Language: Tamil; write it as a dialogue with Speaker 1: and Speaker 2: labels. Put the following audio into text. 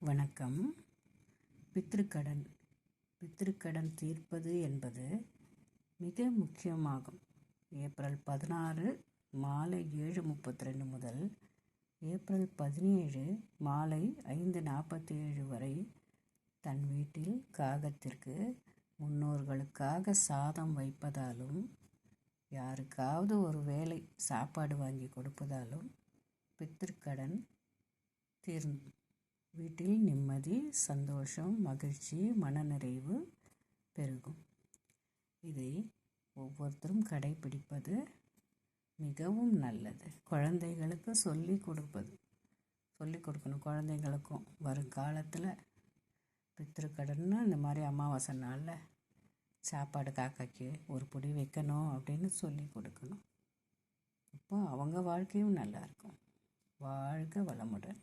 Speaker 1: வணக்கம். பித்ருக்கடன் தீர்ப்பது என்பது மிக முக்கியமாகும். ஏப்ரல் 16 மாலை 7:32 முதல் ஏப்ரல் 17 மாலை 5:47 வரை தன் வீட்டில் காகத்திற்கு முன்னோர்களுக்காக சாதம் வைப்பதாலும் யாருக்காவது ஒரு வேளை சாப்பாடு வாங்கி கொடுப்பதாலும் பித்ருக்கடன் தீர்ந்து வீட்டில் நிம்மதி, சந்தோஷம், மகிழ்ச்சி, மனநிறைவு பெருகும். இதை ஒவ்வொருத்தரும் கடைபிடிப்பது மிகவும் நல்லது. குழந்தைகளுக்கு சொல்லிக் கொடுக்கணும். குழந்தைங்களுக்கும் வருங்காலத்தில் பித்ருக்கடன்னு இந்த மாதிரி அமாவாசை நாளில் சாப்பாடு காக்காய்க்கு ஒரு பொடி வைக்கணும் அப்படின்னு சொல்லி கொடுக்கணும். அப்போ அவங்க வாழ்க்கையும் நல்லாயிருக்கும். வாழ்க வளமுடன்.